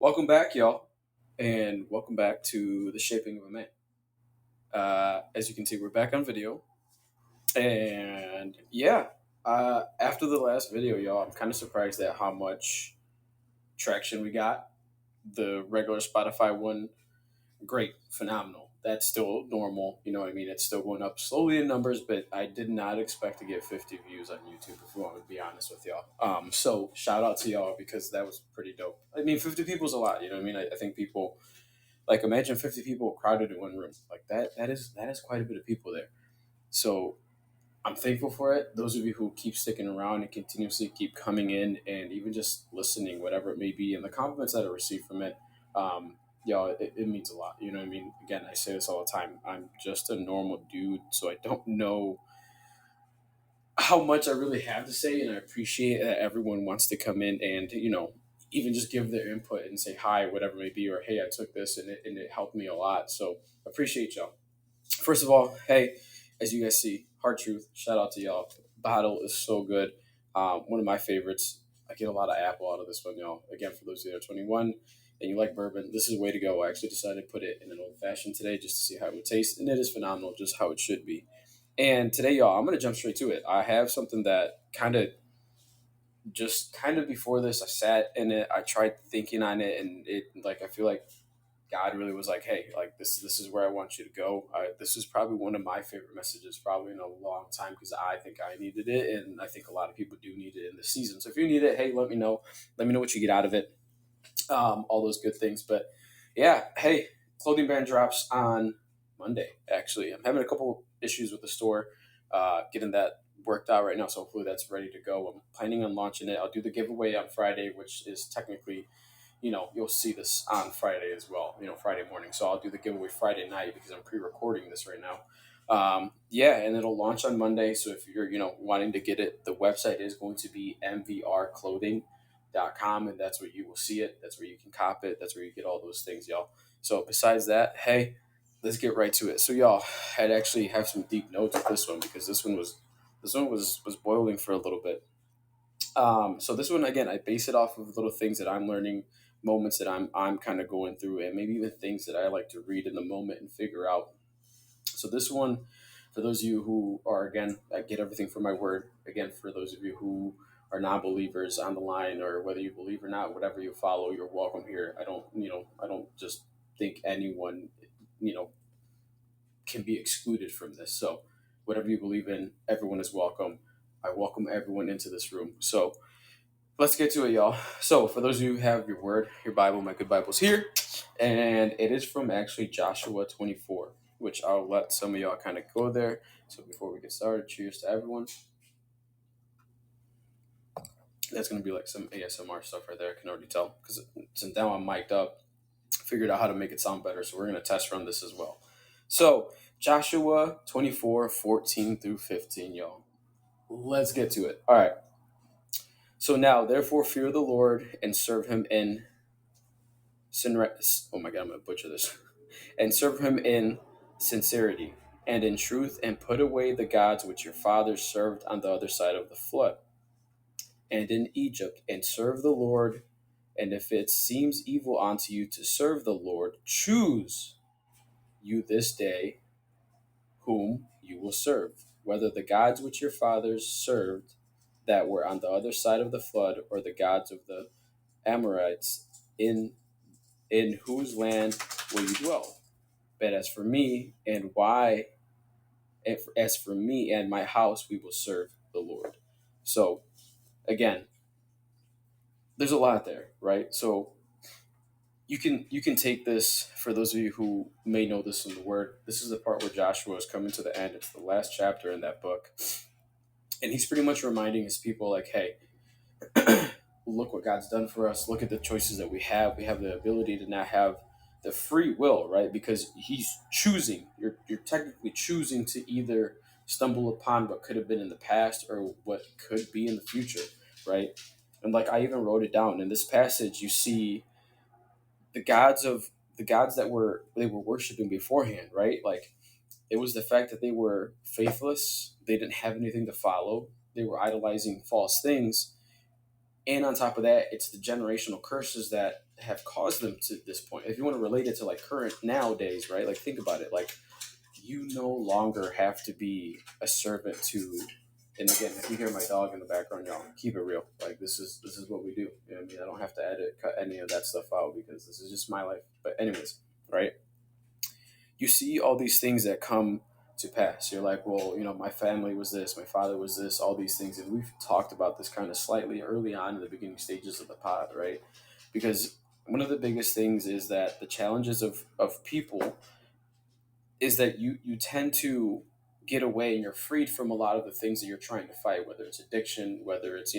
Welcome back, y'all, and welcome back to the Shaping of a Man. As you can see, we're back on video, and yeah, after the last video, y'all, I'm kind of surprised at how much traction we got. The regular Spotify one, great, phenomenal. That's still normal, you know what I mean? It's still going up slowly in numbers, but I did not expect to get 50 views on YouTube, if we want to be honest with y'all. So shout out to y'all because that was pretty dope. I mean, 50 people is a lot, you know what I mean? I think people like imagine 50 people crowded in one room. Like that is quite a bit of people there. So I'm thankful for it. Those of you who keep sticking around and continuously keep coming in and even just listening, whatever it may be, and the compliments that I receive from it, y'all, it means a lot. You know what I mean? Again, I say this all the time. I'm just a normal dude, so I don't know how much I really have to say, and I appreciate that everyone wants to come in and even just give their input and say hi, whatever it may be, or hey, I took this and it helped me a lot. So appreciate y'all. First of all, hey, as you guys see, hard truth. Shout out to y'all. Bottle is so good. One of my favorites. I get a lot of apple out of this one, y'all. Again, for those of you that are 21 and you like bourbon, this is the way to go. I actually decided to put it in an old fashioned today just to see how it would taste, and it is phenomenal, just how it should be. And today, y'all, I'm gonna jump straight to it. I have something that kind of before this, I sat in it. I tried thinking on it, and it like I feel like God really was like, "Hey, like this is where I want you to go." This is probably one of my favorite messages, probably in a long time, because I think I needed it, and I think a lot of people do need it in this season. So if you need it, hey, let me know. Let me know what you get out of it. All those good things. But yeah, hey, clothing brand drops on Monday. Actually, I'm having a couple issues with the store, getting that worked out right now. So hopefully that's ready to go. I'm planning on launching it. I'll do the giveaway on Friday, which is technically, you'll see this on Friday as well. Friday morning. So I'll do the giveaway Friday night because I'm pre-recording this right now. Yeah, and it'll launch on Monday. So if you're wanting to get it, the website is going to be mvrclothing.com, and that's where you will see it. That's where you can cop it. That's where you get all those things, y'all. So besides that, hey, let's get right to it. So y'all, I'd actually have some deep notes with this one because this one was boiling for a little bit. So this one again, I base it off of little things that I'm learning, moments that I'm kind of going through, and maybe even things that I like to read in the moment and figure out. So this one, for those of you who are, again, I get everything from my word. Again, for those of you who are non-believers on the line, or whether you believe or not, whatever you follow, you're welcome here. I don't just think anyone, you know, can be excluded from this. So whatever you believe in, everyone is welcome. I welcome everyone into this room. So let's get to it, y'all. So for those of you who have your word, your Bible, my good Bible's here, and it is from actually Joshua 24, which I'll let some of y'all kind of go there. So before we get started, cheers to everyone. That's going to be like some ASMR stuff right there. I can already tell because since now I'm mic'd up, I figured out how to make it sound better. So we're going to test run this as well. So Joshua 24:14 through 15, y'all. Let's get to it. All right. So now, therefore, fear the Lord and serve him in oh my God, I'm going to butcher this. And serve him in sincerity and in truth, and put away the gods which your fathers served on the other side of the flood and in Egypt, and serve the Lord. And if it seems evil unto you to serve the Lord, choose you this day whom you will serve, whether the gods which your fathers served that were on the other side of the flood, or the gods of the Amorites in whose land will you dwell. But as for me and my house, we will serve the Lord. So again, there's a lot there, right? So you can take this, for those of you who may know this in the word. This is the part where Joshua is coming to the end. It's the last chapter in that book, and he's pretty much reminding his people, like, hey, look what God's done for us. Look at the choices that we have. We have the ability to now have the free will, right? Because he's choosing. You're technically choosing to either stumble upon what could have been in the past or what could be in the future, right? And like I even wrote it down in this passage, you see the gods that they were worshiping beforehand, right? Like it was the fact that they were faithless. They didn't have anything to follow. They were idolizing false things, and on top of that, it's the generational curses that have caused them to this point. If you want to relate it to like current nowadays, right? Like think about it. Like you no longer have to be a servant to. And again, if you hear my dog in the background, y'all keep it real. Like this is what we do. You know what I mean? I don't have to edit, cut any of that stuff out because this is just my life. But anyways, right? You see all these things that come to pass. You're like, well, my family was this, my father was this, all these things, and we've talked about this kind of slightly early on in the beginning stages of the pod, right? Because one of the biggest things is that the challenges of people is that you tend to get away and you're freed from a lot of the things that you're trying to fight, whether it's addiction, whether it's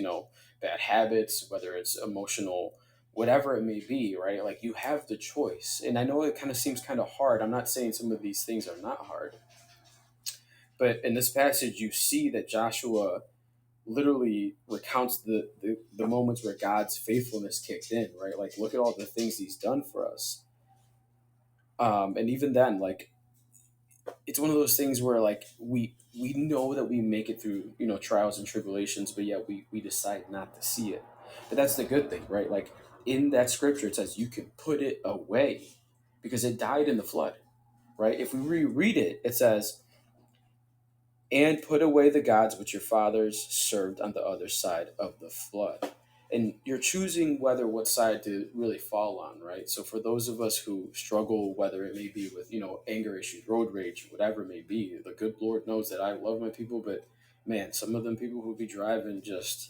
bad habits, whether it's emotional, whatever it may be, right? Like you have the choice. And I know it kind of seems kind of hard. I'm not saying some of these things are not hard, but in this passage you see that Joshua literally recounts the moments where God's faithfulness kicked in, right? Like look at all the things he's done for us. And even then, like it's one of those things where like we know that we make it through trials and tribulations, but yet we decide not to see it. But that's the good thing, right? Like in that scripture it says you can put it away because it died in the flood, right? If we reread it, it says, and put away the gods which your fathers served on the other side of the flood. And you're choosing whether what side to really fall on, right? So for those of us who struggle, whether it may be with anger issues, road rage, whatever it may be, the good Lord knows that I love my people, but man, some of them people who be driving just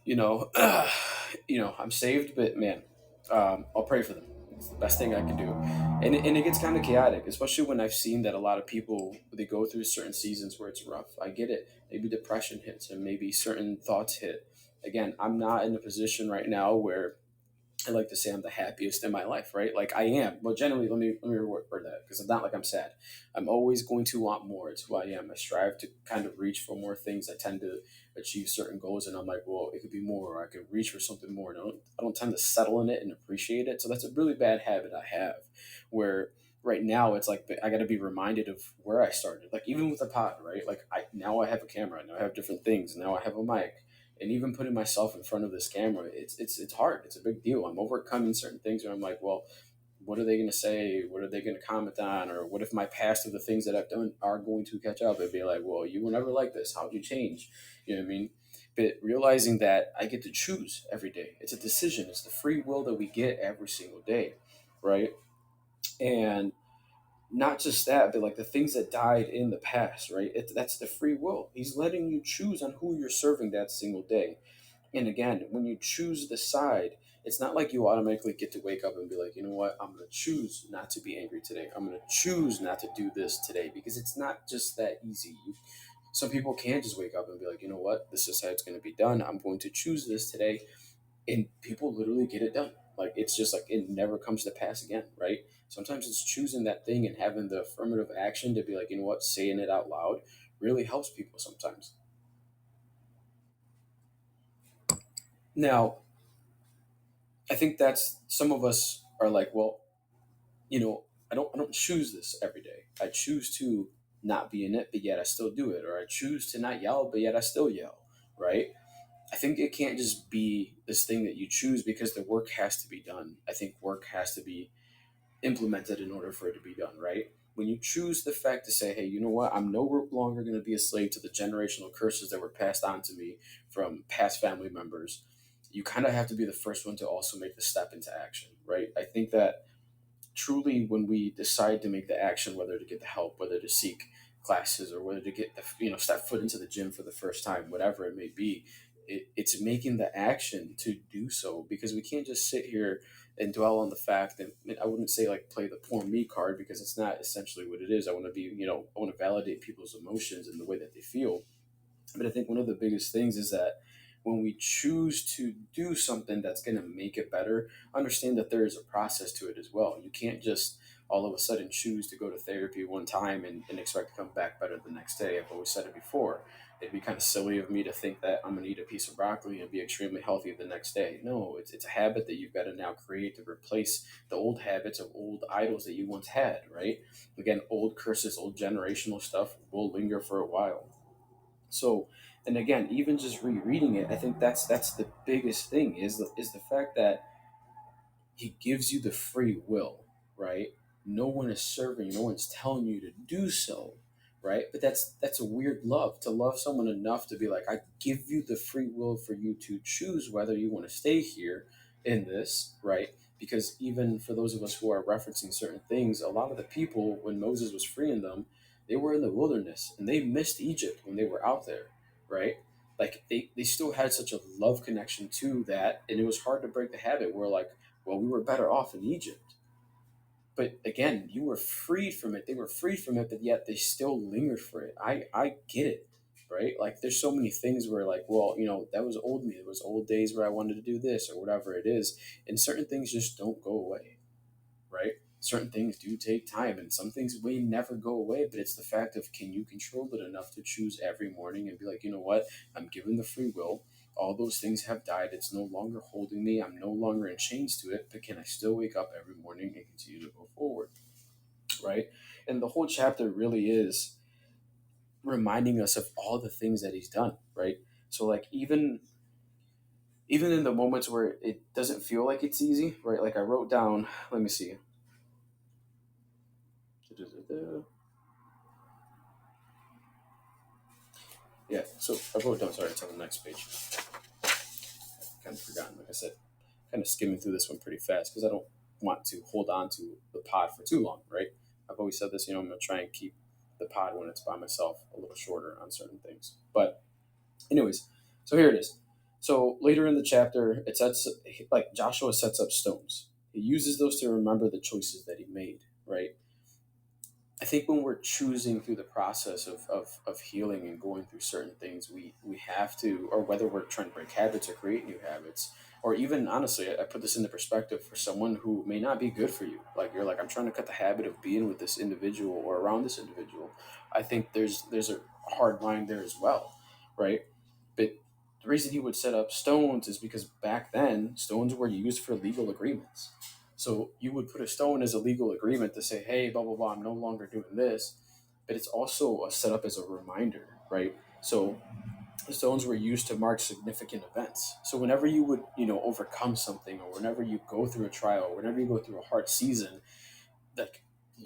you know I'm saved, but man, I'll pray for them. It's the best thing I can do. And it gets kind of chaotic, especially when I've seen that a lot of people, they go through certain seasons where it's rough. I get it. Maybe depression hits and maybe certain thoughts hit. Again, I'm not in a position right now where I like to say I'm the happiest in my life, right? Like I am. But generally, let me reword that because it's not like I'm sad. I'm always going to want more. It's who I am. I strive to kind of reach for more things. I tend to achieve certain goals, and I'm like, well, it could be more, or I could reach for something more. And I don't tend to settle in it and appreciate it. So that's a really bad habit I have, where right now it's like I got to be reminded of where I started. Like even with the pod, right? Like I have a camera. Now I have different things. Now I have a mic, and even putting myself in front of this camera, it's hard. It's a big deal. I'm overcoming certain things where I'm like, well, what are they going to say? What are they going to comment on? Or what if my past of the things that I've done are going to catch up and be like, well, you were never like this. How'd you change? You know what I mean? But realizing that I get to choose every day. It's a decision. It's the free will that we get every single day, right? And not just that, but like the things that died in the past, right? That's the free will. He's letting you choose on who you're serving that single day. And again, when you choose the side, it's not like you automatically get to wake up and be like, you know what, I'm going to choose not to be angry today. I'm going to choose not to do this today because it's not just that easy. Some people can just wake up and be like, you know what, this is how it's going to be done. I'm going to choose this today. And people literally get it done. Like it's just like it never comes to pass again, right? Sometimes it's choosing that thing and having the affirmative action to be like, you know what, saying it out loud really helps people sometimes. Now, I think that's some of us are like, well, I don't choose this every day. I choose to not be in it, but yet I still do it, or I choose to not yell, but yet I still yell, right? I think it can't just be this thing that you choose because the work has to be done. I think work has to be implemented in order for it to be done, right? When you choose the fact to say, hey, you know what, I'm no longer going to be a slave to the generational curses that were passed on to me from past family members, you kind of have to be the first one to also make the step into action, right? I think that truly when we decide to make the action, whether to get the help, whether to seek classes, or whether to get the step foot into the gym for the first time, whatever it may be, it's making the action to do so, because we can't just sit here and dwell on the fact that, I wouldn't say like play the poor me card, because it's not essentially what it is. I want to be, I want to validate people's emotions and the way that they feel. But I think one of the biggest things is that when we choose to do something that's going to make it better, understand that there is a process to it as well. You can't just all of a sudden choose to go to therapy one time and expect to come back better the next day. I've always said it before. It'd be kind of silly of me to think that I'm going to eat a piece of broccoli and be extremely healthy the next day. No, it's a habit that you've got to now create to replace the old habits of old idols that you once had, right? Again, old curses, old generational stuff will linger for a while. So, and again, even just rereading it, I think that's the biggest thing is the fact that he gives you the free will, right? No one is serving, no one's telling you to do so, right? But that's a weird love, to love someone enough to be like, I give you the free will for you to choose whether you want to stay here in this, right? Because even for those of us who are referencing certain things, a lot of the people, when Moses was freeing them, they were in the wilderness and they missed Egypt when they were out there, right? Like they still had such a love connection to that, and it was hard to break the habit where like, well, we were better off in Egypt. But again, you were freed from it. They were freed from it, but yet they still lingered for it. I get it, right? Like there's so many things where like, well, that was old me. It was old days where I wanted to do this or whatever it is, and certain things just don't go away, right? Certain things do take time, and some things may never go away. But it's the fact of, can you control it enough to choose every morning and be like, you know what, I'm given the free will. All those things have died. It's no longer holding me. I'm no longer in chains to it. But can I still wake up every morning and continue to go forward, right? And the whole chapter really is reminding us of all the things that he's done, right? So like even in the moments where it doesn't feel like it's easy, right? Like I wrote down, let me see. Yeah, so I wrote down, sorry, it's on the next page. Kind of forgotten, like I said, kind of skimming through this one pretty fast because I don't want to hold on to the pod for too long, right? I've always said this, I'm going to try and keep the pod when it's by myself a little shorter on certain things. But, anyways, so here it is. So later in the chapter, it sets, like Joshua sets up stones. He uses those to remember the choices that he made, right? I think when we're choosing through the process of healing and going through certain things, we have to, or whether we're trying to break habits or create new habits, or even honestly, I put this into perspective for someone who may not be good for you. Like you're like, I'm trying to cut the habit of being with this individual or around this individual. I think there's a hard line there as well, right? But the reason he would set up stones is because back then stones were used for legal agreements. So you would put a stone as a legal agreement to say, hey, blah, blah, blah, I'm no longer doing this. But it's also a set up as a reminder, right? So the stones were used to mark significant events. So whenever you would, overcome something, or whenever you go through a trial, or whenever you go through a hard season, like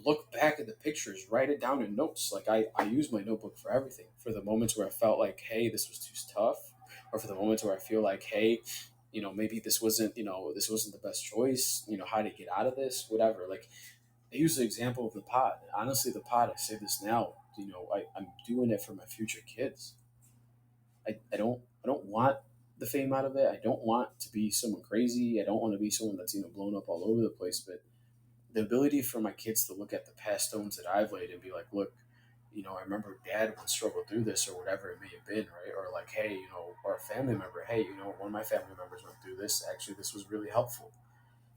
look back at the pictures, write it down in notes. Like I use my notebook for everything, for the moments where I felt like, hey, this was too tough, or for the moments where I feel like, hey, maybe this wasn't the best choice, how to get out of this, whatever. Like I use the example of the pod. Honestly, the pod, I say this now, I'm doing it for my future kids. I don't want the fame out of it. I don't want to be someone crazy. I don't want to be someone that's blown up all over the place. But the ability for my kids to look at the past stones that I've laid and be like, look, I remember dad once struggled through this or whatever it may have been, right? Or like, hey, or a family member, hey, one of my family members went through this. Actually, this was really helpful.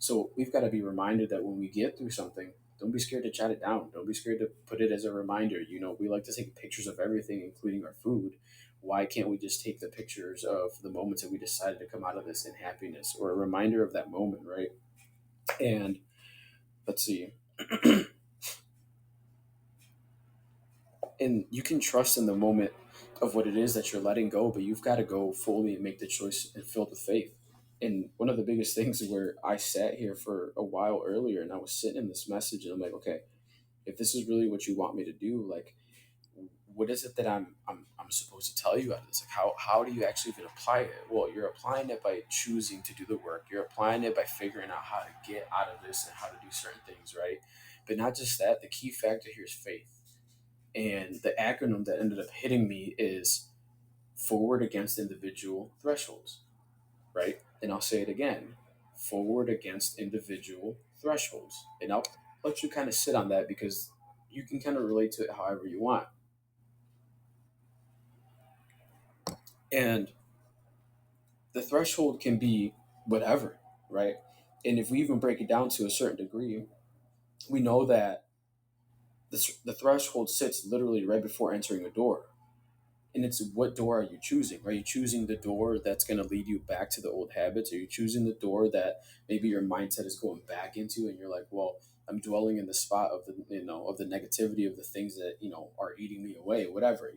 So we've got to be reminded that when we get through something, don't be scared to jot it down. Don't be scared to put it as a reminder. We like to take pictures of everything, including our food. Why can't we just take the pictures of the moments that we decided to come out of this in happiness, or a reminder of that moment, right? And let's see. And you can trust in the moment of what it is that you're letting go, but you've got to go fully and make the choice and filled with faith. And one of the biggest things where I sat here for a while earlier and I was sitting in this message and I'm like, okay, if this is really what you want me to do, like, what is it that I'm supposed to tell you out of this? Like, how do you actually even apply it? Well, you're applying it by choosing to do the work. You're applying it by figuring out how to get out of this and how to do certain things, right? But not just that, the key factor here is faith. And the acronym that ended up hitting me is forward against individual thresholds, right? And I'll say it again, forward against individual thresholds. And I'll let you kind of sit on that because you can kind of relate to it however you want. And the threshold can be whatever, right? And if we even break it down to a certain degree, we know that the threshold sits literally right before entering a door. And it's, what door are you choosing? Are you choosing the door that's going to lead you back to the old habits? Are you choosing the door that maybe your mindset is going back into, and you're like, well, I'm dwelling in the spot of the negativity of the things that are eating me away, whatever.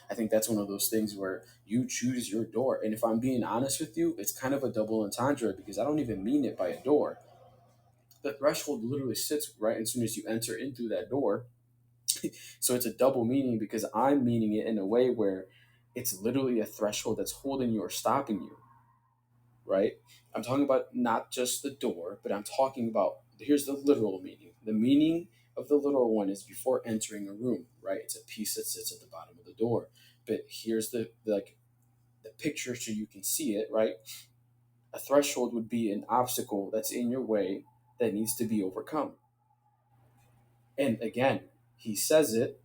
I think that's one of those things where you choose your door. And if I'm being honest with you, it's kind of a double entendre because I don't even mean it by a door. The threshold literally sits right as soon as you enter in through that door. So it's a double meaning because I'm meaning it in a way where it's literally a threshold that's holding you or stopping you, right? I'm talking about not just the door, but I'm talking about here's the literal meaning. The meaning of the literal one is before entering a room, right? It's a piece that sits at the bottom of the door. But here's the picture so you can see it, right? A threshold would be an obstacle that's in your way that needs to be overcome. And again, he says it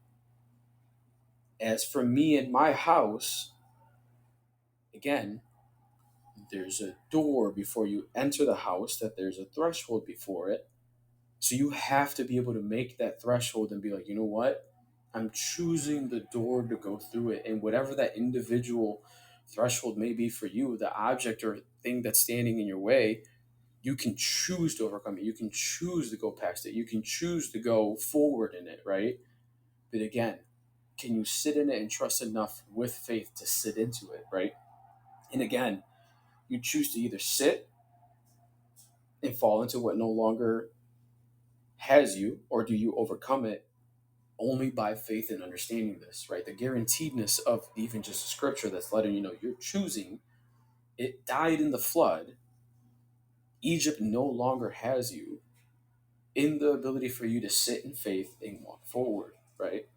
as for me and my house, again, there's a door before you enter the house, that there's a threshold before it. So you have to be able to make that threshold and be like, you know what? I'm choosing the door to go through it. And whatever that individual threshold may be for you, the object or thing that's standing in your way, you can choose to overcome it. You can choose to go past it. You can choose to go forward in it, right? But again, can you sit in it and trust enough with faith to sit into it, right? And again, you choose to either sit and fall into what no longer has you, or do you overcome it only by faith and understanding this, right? The guaranteedness of even just a scripture that's letting you know you're choosing. It died in the flood. Egypt no longer has you in the ability for you to sit in faith and walk forward, right?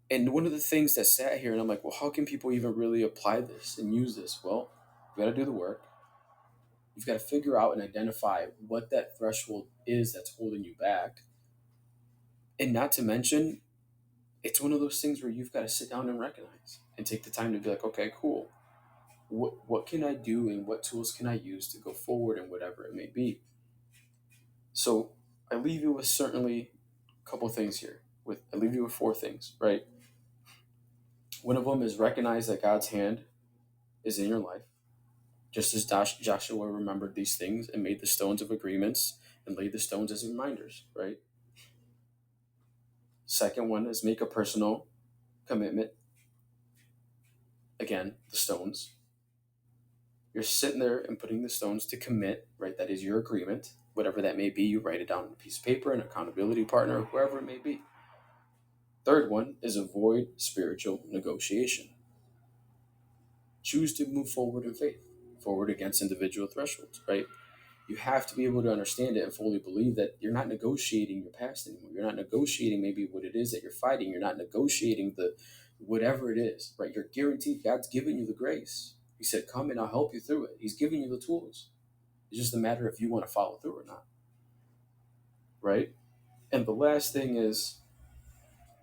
And one of the things that sat here, and I'm like, well, how can people even really apply this and use this? Well, you got to do the work. You've got to figure out and identify what that threshold is that's holding you back. And not to mention, it's one of those things where you've got to sit down and recognize and take the time to be like, okay, cool. What can I do and what tools can I use to go forward and whatever it may be? So I leave you with certainly a couple things here. I leave you with four things, right? One of them is recognize that God's hand is in your life, just as Joshua remembered these things and made the stones of agreements and laid the stones as reminders, right? Second one is make a personal commitment. Again, the stones. You're sitting there and putting the stones to commit, right? That is your agreement. Whatever that may be, you write it down on a piece of paper, an accountability partner, whoever it may be. Third one is avoid spiritual negotiation. Choose to move forward in faith, forward against individual thresholds, right? You have to be able to understand it and fully believe that you're not negotiating your past anymore. You're not negotiating maybe what it is that you're fighting. You're not negotiating the whatever it is, right? You're guaranteed God's given you the grace. He said, come and I'll help you through it. He's giving you the tools. It's just a matter if you want to follow through or not, right? And the last thing is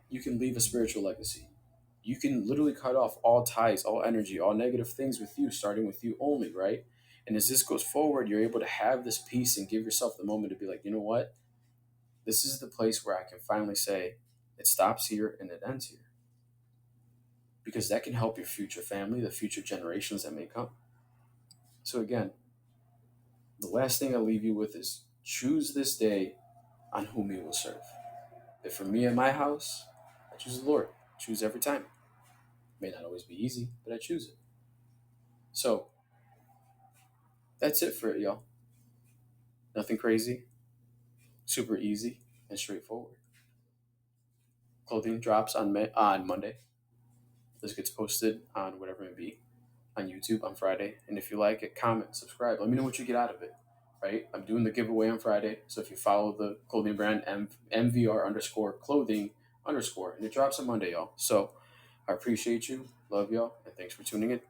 you can leave a spiritual legacy. You can literally cut off all ties, all energy, all negative things with you, starting with you only, right? And as this goes forward, you're able to have this peace and give yourself the moment to be like, you know what? This is the place where I can finally say it stops here and it ends here. Because that can help your future family, the future generations that may come. So, again, the last thing I'll leave you with is choose this day on whom you will serve. If for me and my house, I choose the Lord. I choose every time. It may not always be easy, but I choose it. So, that's it for it, y'all. Nothing crazy, super easy, and straightforward. Clothing drops on Monday. This gets posted on whatever it may be, on YouTube on Friday. And if you like it, comment, subscribe. Let me know what you get out of it. Right? I'm doing the giveaway on Friday. So if you follow the clothing brand MVR underscore clothing underscore, and it drops on Monday, y'all. So I appreciate you, love y'all, and thanks for tuning in.